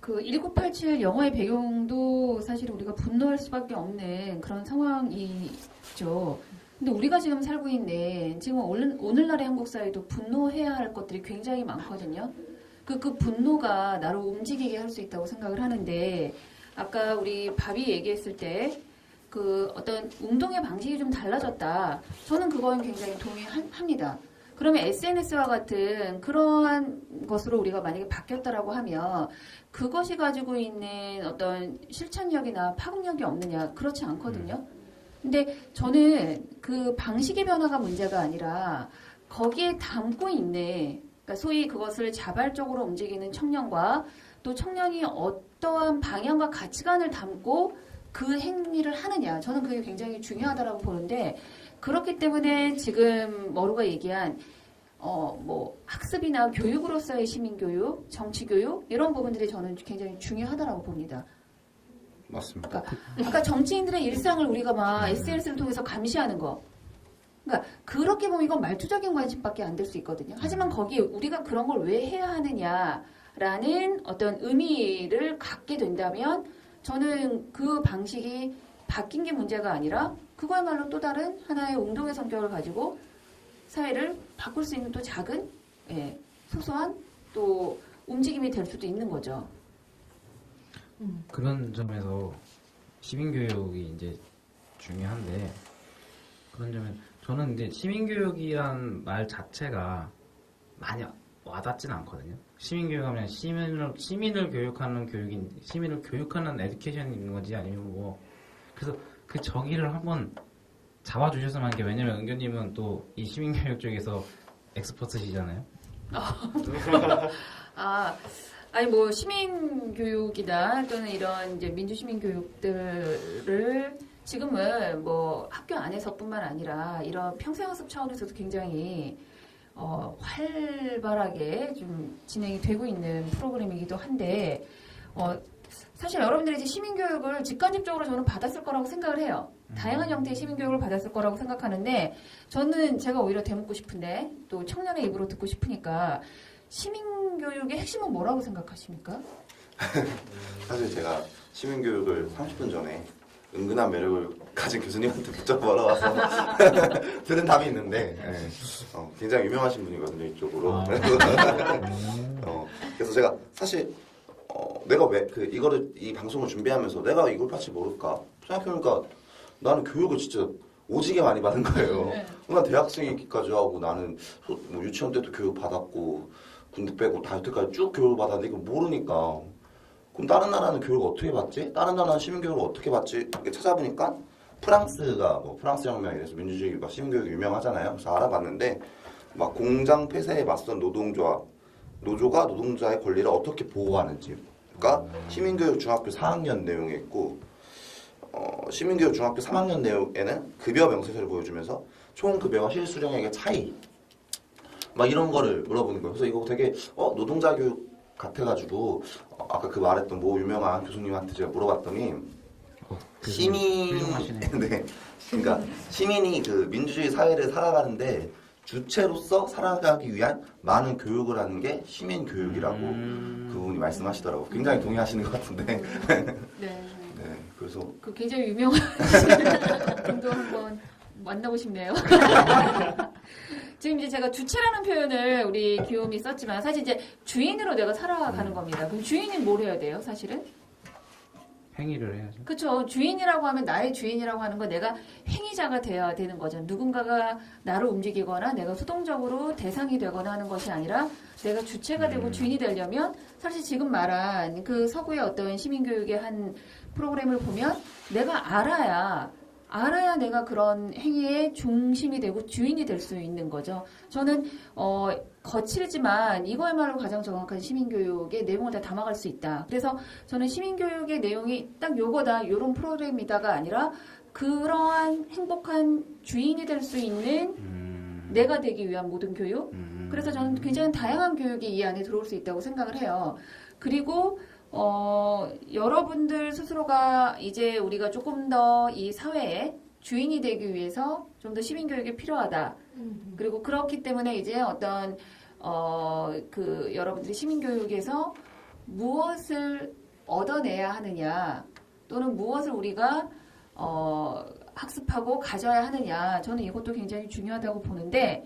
그 1987 영화의 배경도 사실 우리가 분노할 수밖에 없는 그런 상황이죠. 근데 우리가 지금 살고 있는 지금 오늘날의 한국 사회도 분노해야 할 것들이 굉장히 많거든요. 그 분노가 나를 움직이게 할 수 있다고 생각을 하는데 아까 우리 바비 얘기했을 때 그 어떤 운동의 방식이 좀 달라졌다. 저는 그건 굉장히 동의합니다. 그러면 SNS와 같은 그러한 것으로 우리가 만약에 바뀌었다라고 하면 그것이 가지고 있는 어떤 실천력이나 파급력이 없느냐? 그렇지 않거든요. 근데 저는 그 방식의 변화가 문제가 아니라 거기에 담고 있는 그러니까 소위 그것을 자발적으로 움직이는 청년과 또 청년이 어떠한 방향과 가치관을 담고 그 행위를 하느냐. 저는 그게 굉장히 중요하다라고 보는데 그렇기 때문에 지금 머루가 얘기한 뭐 학습이나 교육으로서의 시민교육, 정치교육 이런 부분들이 저는 굉장히 중요하다라고 봅니다. 맞습니다. 그러니까 정치인들의 일상을 우리가 막 SNS를 통해서 감시하는 거. 그러니까 그렇게 보면 이건 말투적인 관심밖에 안 될 수 있거든요. 하지만 거기에 우리가 그런 걸 왜 해야 하느냐라는 어떤 의미를 갖게 된다면 저는 그 방식이 바뀐 게 문제가 아니라 그거야말로 또 다른 하나의 운동의 성격을 가지고 사회를 바꿀 수 있는 또 작은 소소한 또 움직임이 될 수도 있는 거죠. 그런 점에서 시민교육이 이제 중요한데 그런 점에 저는 이제 시민교육이란 말 자체가 많이 와닿진 않거든요. 시민교육하면 시민을 교육하는 교육인 시민을 교육하는 에듀케이션이 있는 건지 아니면 뭐 그래서 그 정의를 한번 잡아주셨으면 하는 게 왜냐면 은교님은 또 이 시민교육 쪽에서 엑스퍼트시잖아요. 아니 뭐 시민교육이나 또는 이런 이제 민주시민교육들을 지금은 뭐 학교 안에서뿐만 아니라 이런 평생학습 차원에서도 굉장히 활발하게 좀 진행이 되고 있는 프로그램이기도 한데 사실 여러분들이 이제 시민교육을 직간접적으로 저는 받았을 거라고 생각을 해요. 다양한 형태의 시민교육을 받았을 거라고 생각하는데 저는 제가 오히려 되묻고 싶은데 또 청년의 입으로 듣고 싶으니까 시민교육의 핵심은 뭐라고 생각하십니까? 사실 제가 시민교육을 30분 전에 은근한 매력을 가진 교수님한테 붙잡으러 와서 들은 답이 있는데 굉장히 유명하신 분이거든요 이쪽으로. 그래서 제가 사실 내가 왜 이 방송을 준비하면서 내가 이걸 같이 모를까 생각해보니까 나는 교육을 진짜 오지게 많이 받은 거예요. 난 대학생이기까지 하고 나는 뭐 유치원 때도 교육 받았고 군대 빼고 다 여태까지 쭉 교육을 받았는데 이걸 모르니까 그럼 다른 나라는 교육을 어떻게 받지? 다른 나라는 시민교육을 어떻게 받지? 이렇게 찾아보니까 프랑스가 뭐 프랑스 혁명에 대해서 민주주의가 시민교육이 유명하잖아요. 그래서 알아봤는데 막 공장 폐쇄에 맞선 노조가 노동자의 권리를 어떻게 보호하는지 그러니까 시민교육 중학교 4학년 내용에 있고 시민교육 중학교 3학년 내용에는 급여 명세서를 보여주면서 총 급여와 실수령액의 차이 막 이런 거를 물어보는 거예요. 그래서 이거 되게 노동자 교육 같아가지고 아까 그 말했던 뭐 유명한 교수님한테 제가 물어봤더니 네, 그러니까 시민이 그 민주주의 사회를 살아가는데 주체로서 살아가기 위한 많은 교육을 하는 게 시민 교육이라고 그분이 말씀하시더라고요. 굉장히 동의하시는 것 같은데. 네. 그래서 그 굉장히 유명한 분도 한번 만나고 싶네요. 지금 이제 제가 주체라는 표현을 우리 귀요미 썼지만 사실 이제 주인으로 내가 살아가는 겁니다. 그럼 주인이 뭘 해야 돼요, 사실은? 행위를 해야죠. 그렇죠. 주인이라고 하면 나의 주인이라고 하는 건 내가 행위자가 되어야 되는 거죠. 누군가가 나를 움직이거나 내가 수동적으로 대상이 되거나 하는 것이 아니라 내가 주체가 되고 주인이 되려면 사실 지금 말한 그 서구의 어떤 시민교육의 한 프로그램을 보면 내가 알아야 내가 그런 행위의 중심이 되고 주인이 될 수 있는 거죠. 저는 거칠지만 이거야말로 가장 정확한 시민교육의 내용을 다 담아갈 수 있다. 그래서 저는 시민교육의 내용이 딱 요거다, 요런 프로그램이다가 아니라 그러한 행복한 주인이 될 수 있는 내가 되기 위한 모든 교육. 그래서 저는 굉장히 다양한 교육이 이 안에 들어올 수 있다고 생각을 해요. 그리고 여러분들 스스로가 이제 우리가 조금 더 이 사회에 주인이 되기 위해서 좀 더 시민교육이 필요하다. 그리고 그렇기 때문에 이제 어떤, 여러분들이 시민교육에서 무엇을 얻어내야 하느냐 또는 무엇을 우리가 학습하고 가져야 하느냐 저는 이것도 굉장히 중요하다고 보는데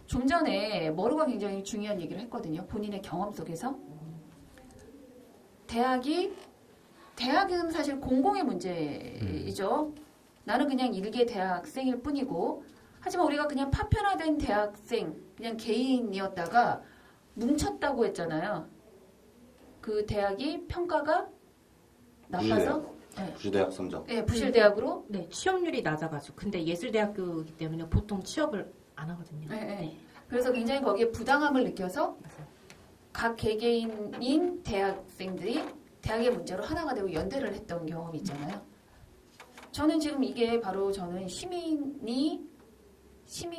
좀 전에 머루가 굉장히 중요한 얘기를 했거든요. 본인의 경험 속에서 대학은 사실 공공의 문제이죠. 나는 그냥 일개 대학생일 뿐이고 하지만 우리가 그냥 파편화된 대학생 그냥 개인이었다가 뭉쳤다고 했잖아요. 그 대학이 평가가 나빠서 부시대학 성적. 네, 부실대학으로 네, 취업률이 낮아가지고. 근데 예술대학교이기 때문에 보통 취업을 안 하거든요. 네, 네. 그래서 굉장히 거기에 부당함을 느껴서 각 개개인인 대학생들이 대학의 문제로 하나가 되고 연대를 했던 경험이 있잖아요. 저는 지금 이게 바로 저는 시민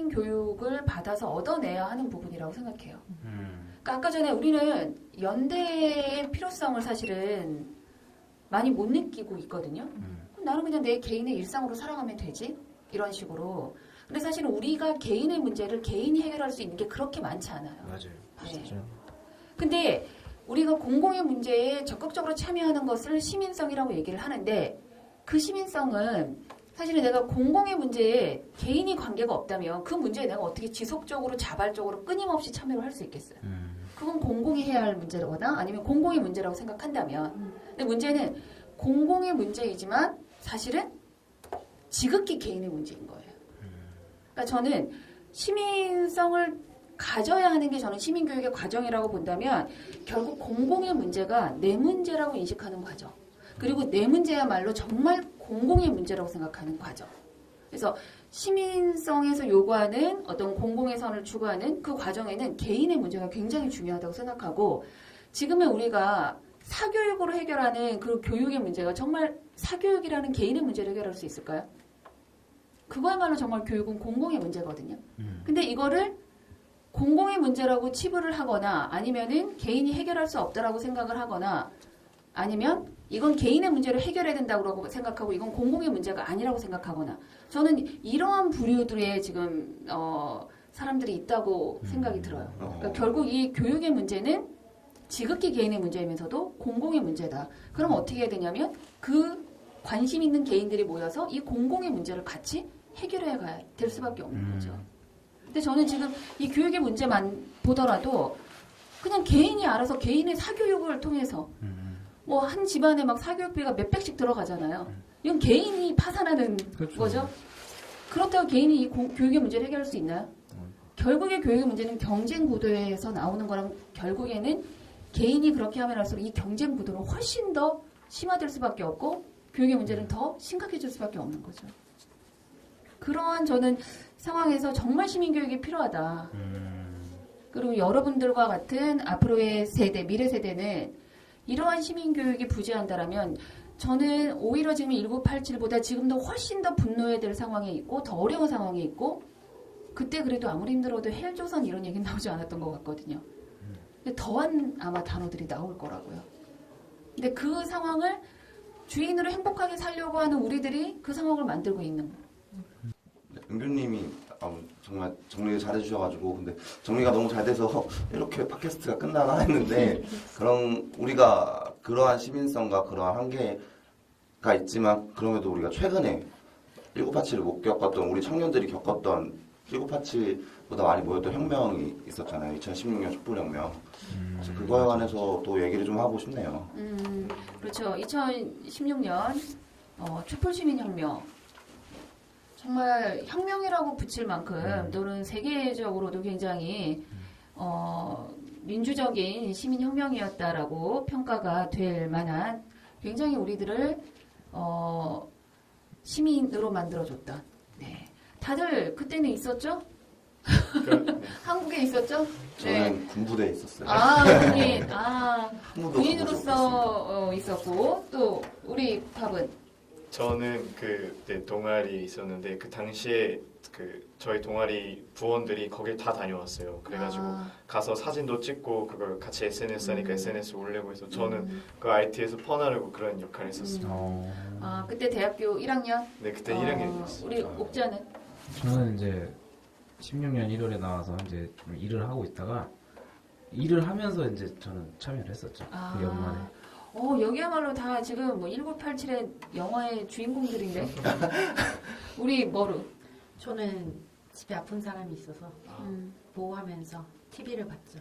교육을 받아서 얻어내야 하는 부분이라고 생각해요. 그러니까 아까 전에 우리는 연대의 필요성을 사실은 많이 못 느끼고 있거든요. 그럼 나는 그냥 내 개인의 일상으로 살아가면 되지? 이런 식으로. 근데 사실은 우리가 개인의 문제를 개인이 해결할 수 있는 게 그렇게 많지 않아요. 맞아요. 네. 진짜. 근데 우리가 공공의 문제에 적극적으로 참여하는 것을 시민성이라고 얘기를 하는데 그 시민성은 사실은 내가 공공의 문제에 개인이 관계가 없다면 그 문제에 내가 어떻게 지속적으로 자발적으로 끊임없이 참여를 할 수 있겠어요. 그건 공공이 해야 할 문제거나 아니면 공공의 문제라고 생각한다면 근데 문제는 공공의 문제이지만 사실은 지극히 개인의 문제인 거예요. 그러니까 저는 시민성을 가져야 하는 게 저는 시민교육의 과정이라고 본다면 결국 공공의 문제가 내 문제라고 인식하는 과정. 그리고 내 문제야말로 정말 공공의 문제라고 생각하는 과정. 그래서 시민성에서 요구하는 어떤 공공의 선을 추구하는 그 과정에는 개인의 문제가 굉장히 중요하다고 생각하고 지금의 우리가 사교육으로 해결하는 그 교육의 문제가 정말 사교육이라는 개인의 문제를 해결할 수 있을까요? 그거야말로 정말 교육은 공공의 문제거든요. 근데 이거를 공공의 문제라고 치부를 하거나 아니면은 개인이 해결할 수 없다라고 생각을 하거나 아니면 이건 개인의 문제를 해결해야 된다고 생각하고 이건 공공의 문제가 아니라고 생각하거나 저는 이러한 부류들의 지금 사람들이 있다고 생각이 들어요. 그러니까 결국 이 교육의 문제는 지극히 개인의 문제이면서도 공공의 문제다. 그럼 어떻게 해야 되냐면 그 관심 있는 개인들이 모여서 이 공공의 문제를 같이 해결해 가야 될 수밖에 없는 거죠. 근데 저는 지금 이 교육의 문제만 보더라도 그냥 개인이 알아서 개인의 사교육을 통해서 뭐 한 집안에 막 사교육비가 몇백씩 들어가잖아요. 이건 개인이 파산하는 그렇죠. 거죠. 그렇다고 개인이 이 교육의 문제를 해결할 수 있나요? 결국에 교육의 문제는 경쟁 구도에서 나오는 거랑 결국에는 개인이 그렇게 하면 할수록 이 경쟁 구도는 훨씬 더 심화될 수밖에 없고 교육의 문제는 더 심각해질 수밖에 없는 거죠. 그러한 저는 상황에서 정말 시민교육이 필요하다. 그리고 여러분들과 같은 앞으로의 세대, 미래 세대는 이러한 시민교육이 부재한다라면 저는 오히려 지금 1987보다 지금도 훨씬 더 분노해야 될 상황에 있고 더 어려운 상황에 있고 그때 그래도 아무리 힘들어도 헬조선 이런 얘기는 나오지 않았던 것 같거든요. 근데 더한 아마 단어들이 나올 거라고요. 근데 그 상황을 주인으로 행복하게 살려고 하는 우리들이 그 상황을 만들고 있는 거예요. 은규님이 정말 정리를 잘해주셔가지고 근데 정리가 너무 잘 돼서 이렇게 팟캐스트가 끝나나 했는데 그런 우리가 그러한 시민성과 그러한 한계가 있지만 그럼에도 우리가 최근에 1987을 못 겪었던 우리 청년들이 겪었던 1987보다 많이 모였던 혁명이 있었잖아요. 2016년 촛불혁명. 그래서 그거에 관해서 또 얘기를 좀 하고 싶네요. 그렇죠. 2016년 촛불시민혁명 정말 혁명이라고 붙일 만큼 또는 세계적으로도 굉장히 민주적인 시민혁명이었다라고 평가가 될 만한 굉장히 우리들을 시민으로 만들어줬다. 네. 다들 그때는 있었죠? 한국에 있었죠? 저는 군부대에 있었어요. 군인으로서 있었고 또 우리 밥은 저는 네, 동아리 있었는데 그 당시에 저희 동아리 부원들이 거길 다 다녀왔어요. 그래가지고 가서 사진도 찍고 그걸 같이 SNS 하니까 SNS 올리고 해서 저는 그 IT에서 퍼나르고 그런 역할을 했었어요. 그때 대학교 1학년? 네, 그때 1학년이었어요. 우리 옥자는? 저는 이제 16년 1월에 나와서 이제 좀 일을 하고 있다가 일을 하면서 이제 저는 참여를 했었죠. 아. 그 연말에. 여기야말로 다 지금 뭐 1987의 영화의 주인공들인데. 우리 머루. 저는 집에 아픈 사람이 있어서 보호하면서 TV를 봤죠.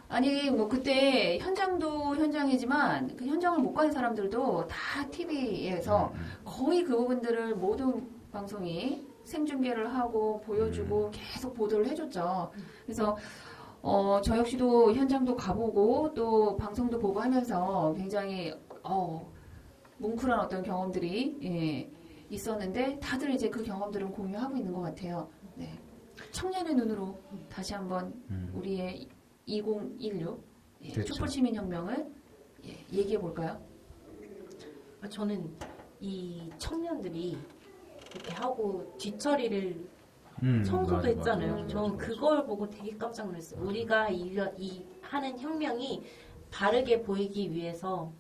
아니 뭐 그때 현장도 현장이지만 그 현장을 못 가는 사람들도 다 TV에서 거의 그 부분들을 모든 방송이 생중계를 하고 보여주고 계속 보도를 해줬죠. 그래서 저 역시도 현장도 가보고 또 방송도 보고 하면서 굉장히 뭉클한 어떤 경험들이 있었는데 다들 이제 그 경험들은 공유하고 있는 것 같아요. 네. 청년의 눈으로 다시 한번 우리의 2016 그렇죠. 촛불시민혁명을 얘기해 볼까요? 저는 이 청년들이 이렇게 하고 뒤처리를 청소도 맞아, 했잖아요. 맞아, 저는 맞아. 그걸 보고 되게 깜짝 놀랐어요. 우리가 이 하는 혁명이 바르게 보이기 위해서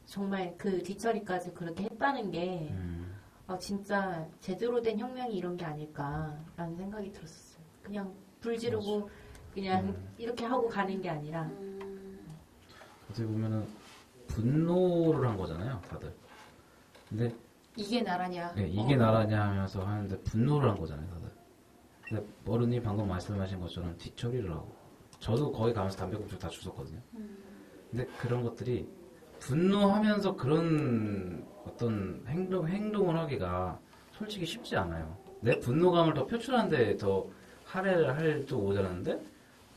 정말 그 뒤처리까지 그렇게 했다는 게 진짜 제대로 된 혁명이 이런 게 아닐까라는 생각이 들었었어요. 그냥 불 지르고 그냥 이렇게 하고 가는 게 아니라 어떻게 보면은 분노를 한 거잖아요, 다들. 근데 이게 나라냐? 이게 나라냐 하면서 하는데 분노를 한 거잖아요, 다들. 근데 머루님 방금 말씀하신 것처럼 뒤처리를 하고 저도 거기 가면서 담배꽁초 다 주웠거든요. 근데 그런 것들이 분노하면서 그런 어떤 행동을 하기가 솔직히 쉽지 않아요. 내 분노감을 더 표출하는데 더 할애를 할 줄 모자라는데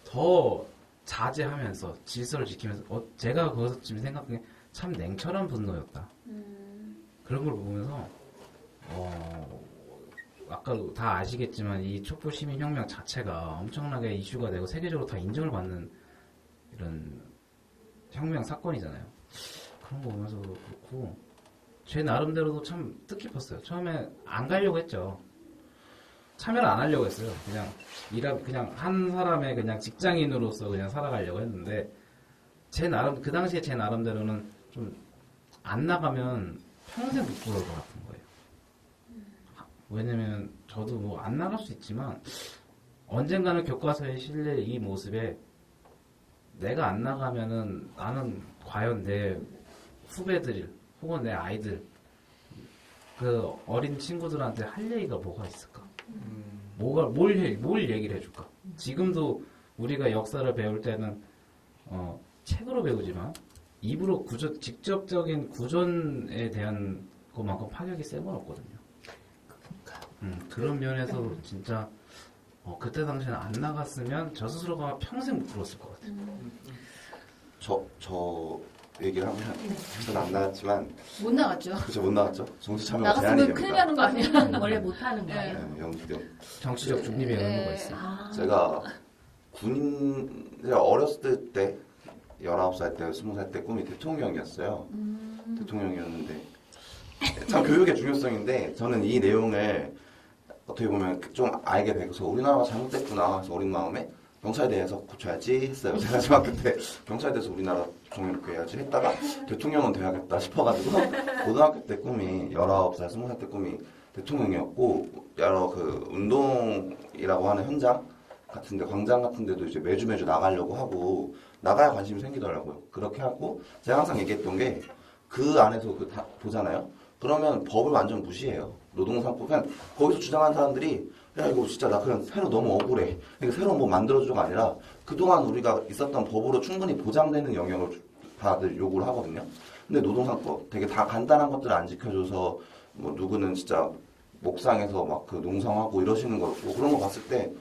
더 자제하면서 질서를 지키면서 제가 거기서 지금 생각한 게 참 냉철한 분노였다. 그런 걸 보면서 아까도 다 아시겠지만 이 촛불시민혁명 자체가 엄청나게 이슈가 되고 세계적으로 다 인정을 받는 이런 혁명 사건이잖아요. 그런 거 보면서 그렇고 제 나름대로도 참 뜻깊었어요. 처음에 안 가려고 했죠. 참여를 안 하려고 했어요. 그냥 한 사람의 그냥 직장인으로서 그냥 살아가려고 했는데 그 당시에 제 나름대로는 좀 안 나가면 평생 못 부를 것 같은 거예요. 왜냐면 저도 뭐 안 나갈 수 있지만 언젠가는 교과서에 실릴 이 모습에 내가 안 나가면은 나는 과연 내 후배들 혹은 내 아이들 그 어린 친구들한테 할 얘기가 뭐가 있을까? 뭘 얘기를 해줄까? 지금도 우리가 역사를 배울 때는 책으로 배우지만 입으로 직접적인 구전에 대한 것만큼 파격이 센 건 없거든요. 그런 면에서 진짜 그때 당시에는 안 나갔으면 저 스스로가 평생 못 불었을 것 같아요. 저 얘기를 하면 저는 안 나갔지만 못 나갔죠. 그죠 못 나갔죠. 정치 참여가 제한이 나갔으면 큰일 됩니다. 나는 거 아니야? 원래 못하는 거예요. 네, 영수경. 정치적 중립의 의무가 있어요. 제가 제가 어렸을 때 19살 때 20살 때 꿈이 대통령이었어요. 대통령이었는데 참 교육의 중요성인데 저는 이 내용을 어떻게 보면 좀 알게 되고서 우리나라가 잘못됐구나 해서 어린 마음에 경찰대에서 고쳐야지 했어요. 제가 중학교 때 경찰대에서 우리나라 종이롭게 해야지 했다가 대통령은 돼야겠다 싶어가지고 고등학교 때 꿈이 19살, 20살 때 꿈이 대통령이었고 여러 그 운동이라고 하는 현장 같은데 광장 같은데도 이제 매주 나가려고 하고 나가야 관심이 생기더라고요. 그렇게 하고 제가 항상 얘기했던 게 그 안에서 다 보잖아요. 그러면 법을 완전 무시해요. 노동상법 그냥 거기서 주장하는 사람들이 야 이거 진짜 나 그냥 새로 너무 억울해. 그러니까 새로 뭐 만들어주가 아니라 그동안 우리가 있었던 법으로 충분히 보장되는 영역을 다들 요구를 하거든요. 근데 노동상법 되게 다 간단한 것들을 안 지켜줘서 뭐 누구는 진짜 목상에서 막 그 농성하고 이러시는 거 뭐 그런 거 봤을 때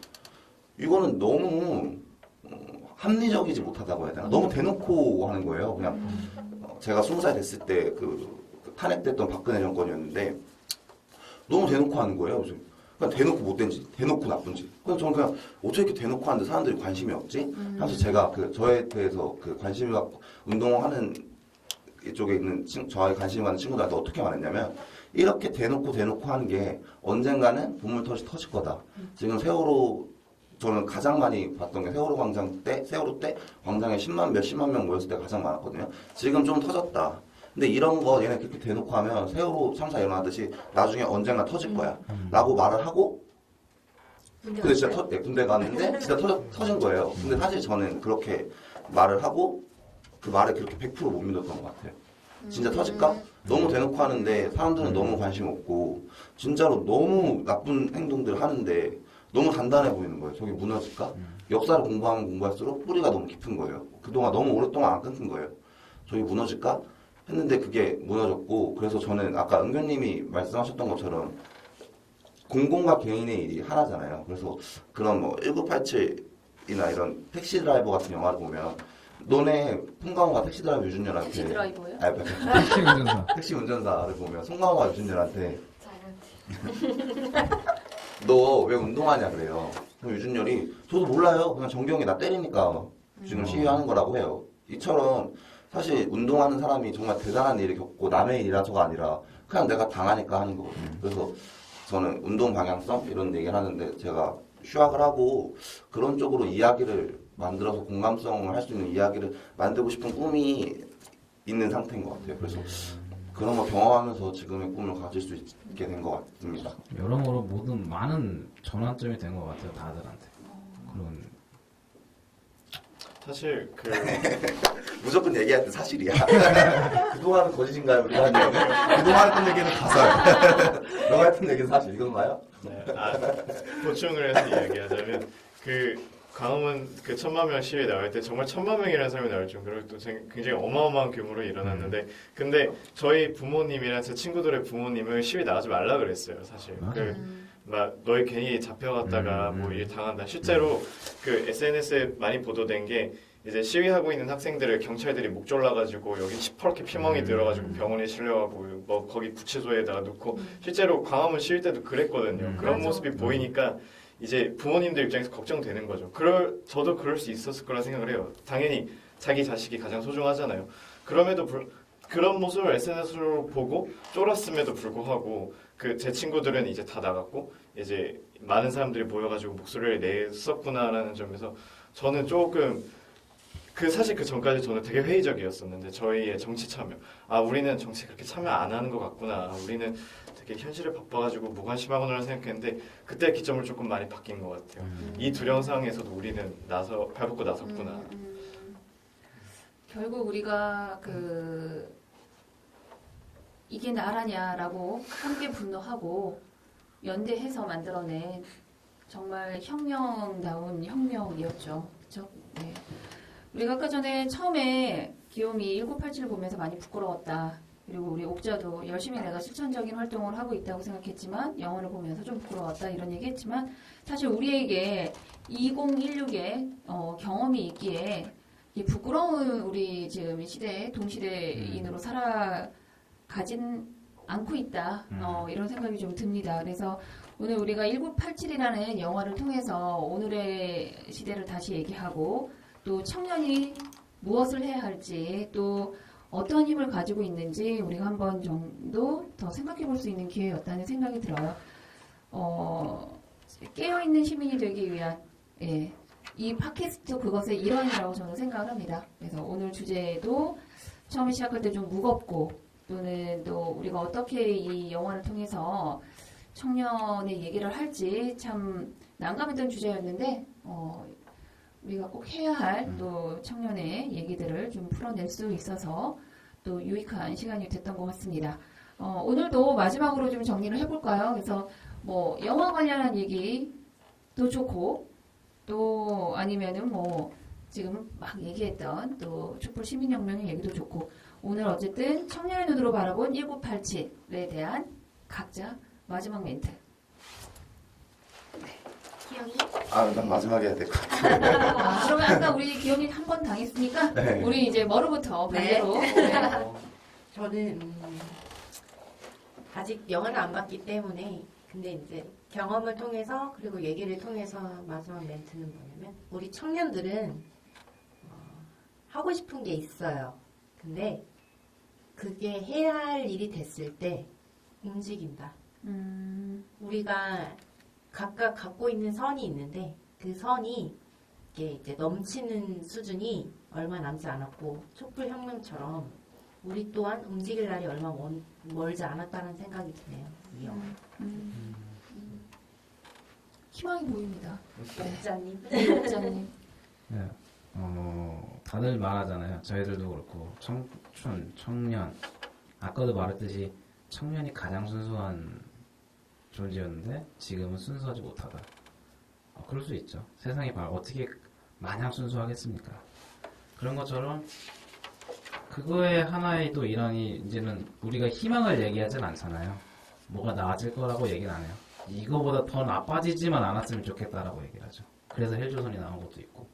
이거는 너무 합리적이지 못하다고 해야 되나? 너무 대놓고 하는 거예요. 그냥 제가 20살 됐을 때 그 탄핵됐던 박근혜 정권이었는데 너무 대놓고 하는 거예요. 그래서 그냥 대놓고 못된지, 대놓고 나쁜지. 그래서 저는 그냥 어떻게 이렇게 대놓고 하는데 사람들이 관심이 없지? 하면서 제가 저에 대해서 그 관심을 갖고 운동하는 이쪽에 있는 저에 관심 가는 친구들한테 어떻게 말했냐면 이렇게 대놓고 하는 게 언젠가는 보물터시 터질 거다. 지금 세월호 저는 가장 많이 봤던 게 세월호 때 광장에 10만 명 모였을 때 가장 많았거든요. 지금 좀 터졌다. 근데 이런 거 얘네 그렇게 대놓고 하면 세월호 참사 일어나듯이 나중에 언젠가 터질 거야. 라고 말을 하고 근데 진짜 군대 갔는데 진짜 터진 거예요. 근데 사실 저는 그렇게 말을 하고 그 말에 그렇게 100%못 믿었던 것 같아요. 진짜 터질까? 너무 대놓고 하는데 사람들은 너무 관심 없고 진짜로 너무 나쁜 행동들 하는데 너무 단단해 보이는 거예요. 저게 무너질까? 역사를 공부하면 공부할수록 뿌리가 너무 깊은 거예요. 그동안 너무 오랫동안 안 끊긴 거예요. 저게 무너질까? 했는데 그게 무너졌고 그래서 저는 아까 은교님이 말씀하셨던 것처럼 공공과 개인의 일이 하나잖아요. 그래서 그런 뭐 1987이나 이런 택시 드라이버 같은 영화를 보면 너네 송강호가 택시 드라이버 유준열한테 택시 드라이버요? 아니, 택시 운전사. 택시 운전사를 보면 송강호가 유준열한테 너 왜 운동하냐 그래요. 그럼 유준열이 저도 몰라요. 그냥 정경이 나 때리니까 지금 시위하는 거라고 해요. 이처럼 사실 운동하는 사람이 정말 대단한 일을 겪고 남의 일이라서가 아니라 그냥 내가 당하니까 하는 거거든요. 그래서 저는 운동 방향성 이런 얘기를 하는데 제가 휴학을 하고 그런 쪽으로 이야기를 만들어서 공감성을 할 수 있는 이야기를 만들고 싶은 꿈이 있는 상태인 것 같아요. 그래서 그런 거 경험하면서 지금의 꿈을 가질 수 있게 된 것 같습니다. 여러모로 모든 많은 전환점이 된 것 같아요. 다들한테. 그런 사실 그 무조건 얘기할 때 사실이야. 그동안은 거짓인가요? 우리가 그동안 했던 얘기는 가설. 너가 했던 얘기는 사실 이건가요? 네, 보충을 해서 이야기하자면 그 광화문 그 1,000만 명 시위에 나올 때 정말 1,000만 명이라는 사람이 나올 정도로 또 굉장히 어마어마한 규모로 일어났는데 근데 저희 부모님이랑 제 친구들의 부모님은 시위 나가지 말라 그랬어요 사실. 막 너희 괜히 잡혀갔다가 뭐 일 당한다. 실제로 그 SNS에 많이 보도된 게 이제 시위하고 있는 학생들을 경찰들이 목 졸라가지고 여기 시퍼렇게 피멍이 들어가지고 병원에 실려가고 뭐 거기 구치소에다가 놓고 실제로 광화문 시위 때도 그랬거든요. 그런 맞아. 모습이 보이니까 이제 부모님들 입장에서 걱정되는 거죠. 저도 그럴 수 있었을 거라 생각을 해요. 당연히 자기 자식이 가장 소중하잖아요. 그런 모습을 SNS로 보고 쫄았음에도 불구하고 제 친구들은 이제 다 나갔고 이제 많은 사람들이 모여가지고 목소리를 냈었구나라는 점에서 저는 조금 사실 그 전까지 저는 되게 회의적이었었는데 저희의 정치 참여 우리는 정치 그렇게 참여 안 하는 것 같구나 우리는 되게 현실에 바빠가지고 무관심하구나 생각했는데 그때 기점을 조금 많이 바뀐 것 같아요. 이 두려운 상황에서도 우리는 발벗고 나섰구나. 결국 우리가 이게 나라냐라고 함께 분노하고 연대해서 만들어낸 정말 혁명다운 혁명이었죠. 그렇죠? 네. 우리가 아까 전에 처음에 기욤이 1987 보면서 많이 부끄러웠다. 그리고 우리 옥자도 열심히 내가 실천적인 활동을 하고 있다고 생각했지만 영화를 보면서 좀 부끄러웠다 이런 얘기했지만 사실 우리에게 2016에 경험이 있기에 이 부끄러운 우리 지금 이 시대에 동시대인으로 살아가진 않고 있다 이런 생각이 좀 듭니다. 그래서 오늘 우리가 1987이라는 영화를 통해서 오늘의 시대를 다시 얘기하고 또 청년이 무엇을 해야 할지 또 어떤 힘을 가지고 있는지 우리가 한 번 정도 더 생각해 볼 수 있는 기회였다는 생각이 들어요. 깨어있는 시민이 되기 위한 이 팟캐스트 그것의 일환이라고 저는 생각을 합니다. 그래서 오늘 주제도 처음에 시작할 때 좀 무겁고 또는 또 우리가 어떻게 이 영화를 통해서 청년의 얘기를 할지 참 난감했던 주제였는데 우리가 꼭 해야 할 또 청년의 얘기들을 좀 풀어낼 수 있어서 또 유익한 시간이 됐던 것 같습니다. 오늘도 마지막으로 좀 정리를 해볼까요? 그래서 뭐 영화 관련한 얘기도 좋고 또 아니면은 뭐 지금 막 얘기했던 또 촛불 시민혁명의 얘기도 좋고 오늘 어쨌든 청년의 눈으로 바라본 1987에 대한 각자 마지막 멘트. 기영이? 난 마지막에 해야 될 것 같아요. 그러면 아까 우리 기영이 한 번 당했으니까 네. 우리 이제 머루부터 반대로. 저는 아직 영화를 안 봤기 때문에 근데 이제 경험을 통해서 그리고 얘기를 통해서 마지막 멘트는 뭐냐면 우리 청년들은 하고 싶은 게 있어요. 근데 그게 해야 할 일이 됐을 때 움직인다. 우리가 각각 갖고 있는 선이 있는데 그 선이 이제 넘치는 수준이 얼마 남지 않았고 촛불 혁명처럼 우리 또한 움직일 날이 얼마 멀지 않았다는 생각이 드네요. 이 영화. 희망이 보입니다. 네. 목자님. 목자님. 네. 다들 말하잖아요. 저희들도 그렇고 청춘, 청년. 아까도 말했듯이 청년이 가장 순수한 존재였는데 지금은 순수하지 못하다. 그럴 수 있죠. 세상이 어떻게 마냥 순수하겠습니까? 그런 것처럼 그거의 하나의 또 일환이 이제는 우리가 희망을 얘기하진 않잖아요. 뭐가 나아질 거라고 얘기는 안 해요. 이거보다 더 나빠지지만 않았으면 좋겠다라고 얘기를 하죠. 그래서 헬조선이 나온 것도 있고.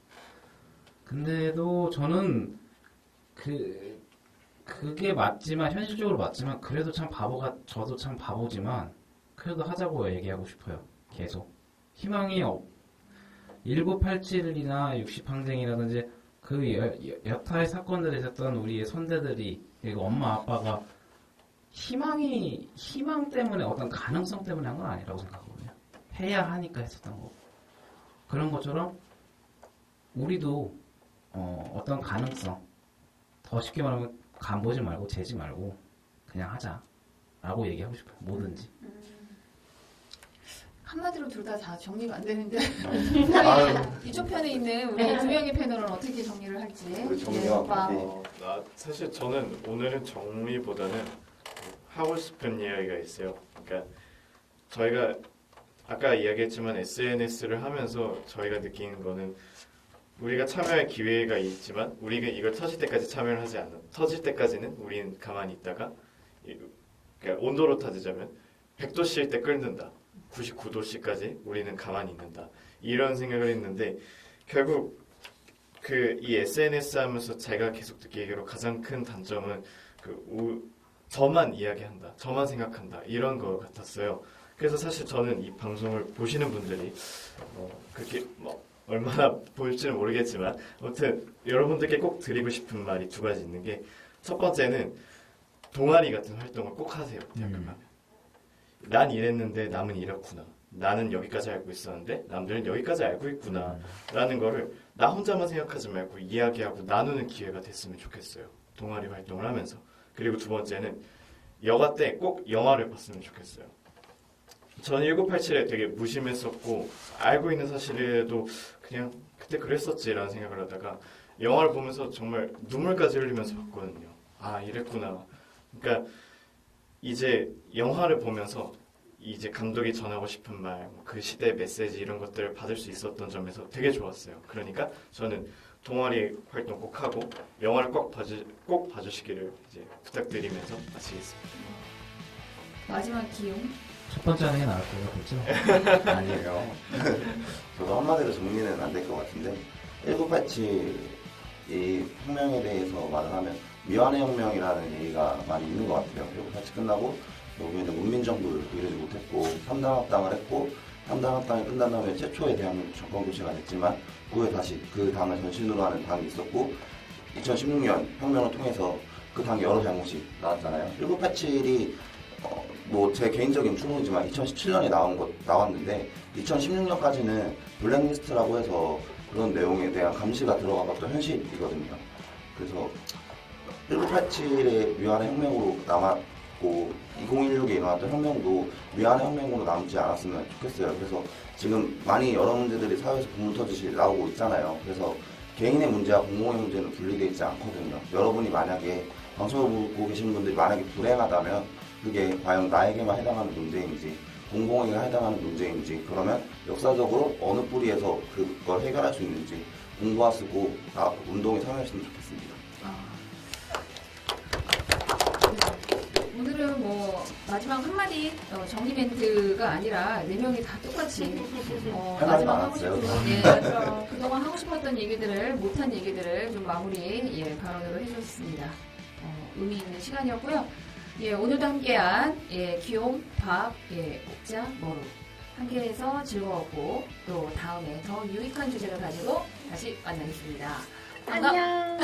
근데도 저는 그게 맞지만 현실적으로 맞지만 그래도 참 저도 참 바보지만 그래도 하자고 얘기하고 싶어요. 계속 희망이 1987이나 60항쟁이라든지 그 여타의 사건들이 있었던 우리의 선대들이 그리고 엄마 아빠가 희망 때문에 어떤 가능성 때문에 한 건 아니라고 생각하거든요. 해야 하니까 했었던 거고. 그런 것처럼 우리도 어떤 가능성, 더 쉽게 말하면 간보지 말고 재지 말고 그냥 하자라고 얘기하고 싶어요. 뭐든지. 한마디로 둘 다 정리가 안 되는데 아유. 이쪽 편에 있는 우리 두 명의 패널은 어떻게 정리를 할지. 우리 정리가 오빠. 사실 저는 오늘은 정리보다는 하고 싶은 이야기가 있어요. 그러니까 저희가 아까 이야기했지만 SNS를 하면서 저희가 느끼는 거는 우리가 참여할 기회가 있지만 우리가 이걸 터질 때까지 참여를 하지 않아. 터질 때까지는 우리는 가만히 있다가 그러니까 온도로 따지자면 100도씨일 때 끓는다. 99도씨까지 우리는 가만히 있는다. 이런 생각을 했는데 결국 이 SNS 하면서 제가 계속 느끼기로 가장 큰 단점은 저만 이야기한다. 저만 생각한다. 이런 거 같았어요. 그래서 사실 저는 이 방송을 보시는 분들이 그렇게 얼마나 볼지는 모르겠지만 아무튼 여러분들께 꼭 드리고 싶은 말이 두 가지 있는 게 첫 번째는 동아리 같은 활동을 꼭 하세요. 대학교 가면. 난 이랬는데 남은 이렇구나. 나는 여기까지 알고 있었는데 남들은 여기까지 알고 있구나. 라는 거를 나 혼자만 생각하지 말고 이야기하고 나누는 기회가 됐으면 좋겠어요. 동아리 활동을 하면서. 그리고 두 번째는 여가 때 꼭 영화를 봤으면 좋겠어요. 저는 1987에 되게 무심했었고 알고 있는 사실에도 그냥 그때 그랬었지라는 생각을 하다가 영화를 보면서 정말 눈물까지 흘리면서 봤거든요. 아 이랬구나. 그러니까 이제 영화를 보면서 이제 감독이 전하고 싶은 말, 그 시대의 메시지 이런 것들을 받을 수 있었던 점에서 되게 좋았어요. 그러니까 저는 동아리 활동 꼭 하고 영화를 꼭 봐주시기를 이제 부탁드리면서 마치겠습니다. 마지막 기용. 첫 번째 하는 게 나을 것 같겠죠? 아니에요. 저도 한마디로 정리는 안 될 것 같은데 1987 이 혁명에 대해서 말을 하면 미완의 혁명이라는 얘기가 많이 있는 것 같아요. 1987 끝나고 여기는 문민정부를 이루지 못했고 3당 합당을 했고 3당 합당이 끝난 다음에 최초의 대한민국 정권 교체가 됐지만 그 후에 다시 그 당을 전신으로 하는 당이 있었고 2016년 혁명을 통해서 그 당의 여러 잘못이 나왔잖아요. 1987이 제 개인적인 추론이지만 2017년에 나왔는데 2016년까지는 블랙리스트라고 해서 그런 내용에 대한 감시가 들어가봤던 현실이거든요. 그래서 1987의 위안의 혁명으로 남았고 2016에 일어났던 혁명도 위안의 혁명으로 남지 않았으면 좋겠어요. 그래서 지금 많이 여러 문제들이 사회에서 분문터지시 나오고 있잖아요. 그래서 개인의 문제와 공공의 문제는 분리되어 있지 않거든요. 여러분이 만약에 방송을 보고 계신 분들이 만약에 불행하다면 그게 과연 나에게만 해당하는 문제인지 공공에게 해당하는 문제인지 그러면 역사적으로 어느 뿌리에서 그걸 해결할 수 있는지 공부하시고 운동에 참여했으면 좋겠습니다. 네. 오늘은 마지막 한마디 정리 멘트가 아니라 네 명이 다 똑같이 마지막 하고 싶은 그동안 하고 싶었던 얘기들을 못한 얘기들을 좀 마무리 발언으로 해주셨습니다. 의미 있는 시간이었고요. 오늘도 함께한 귀여움, 밥, 옥자, 머루 함께해서 즐거웠고 또 다음에 더 유익한 주제를 가지고 다시 만나겠습니다. 안녕.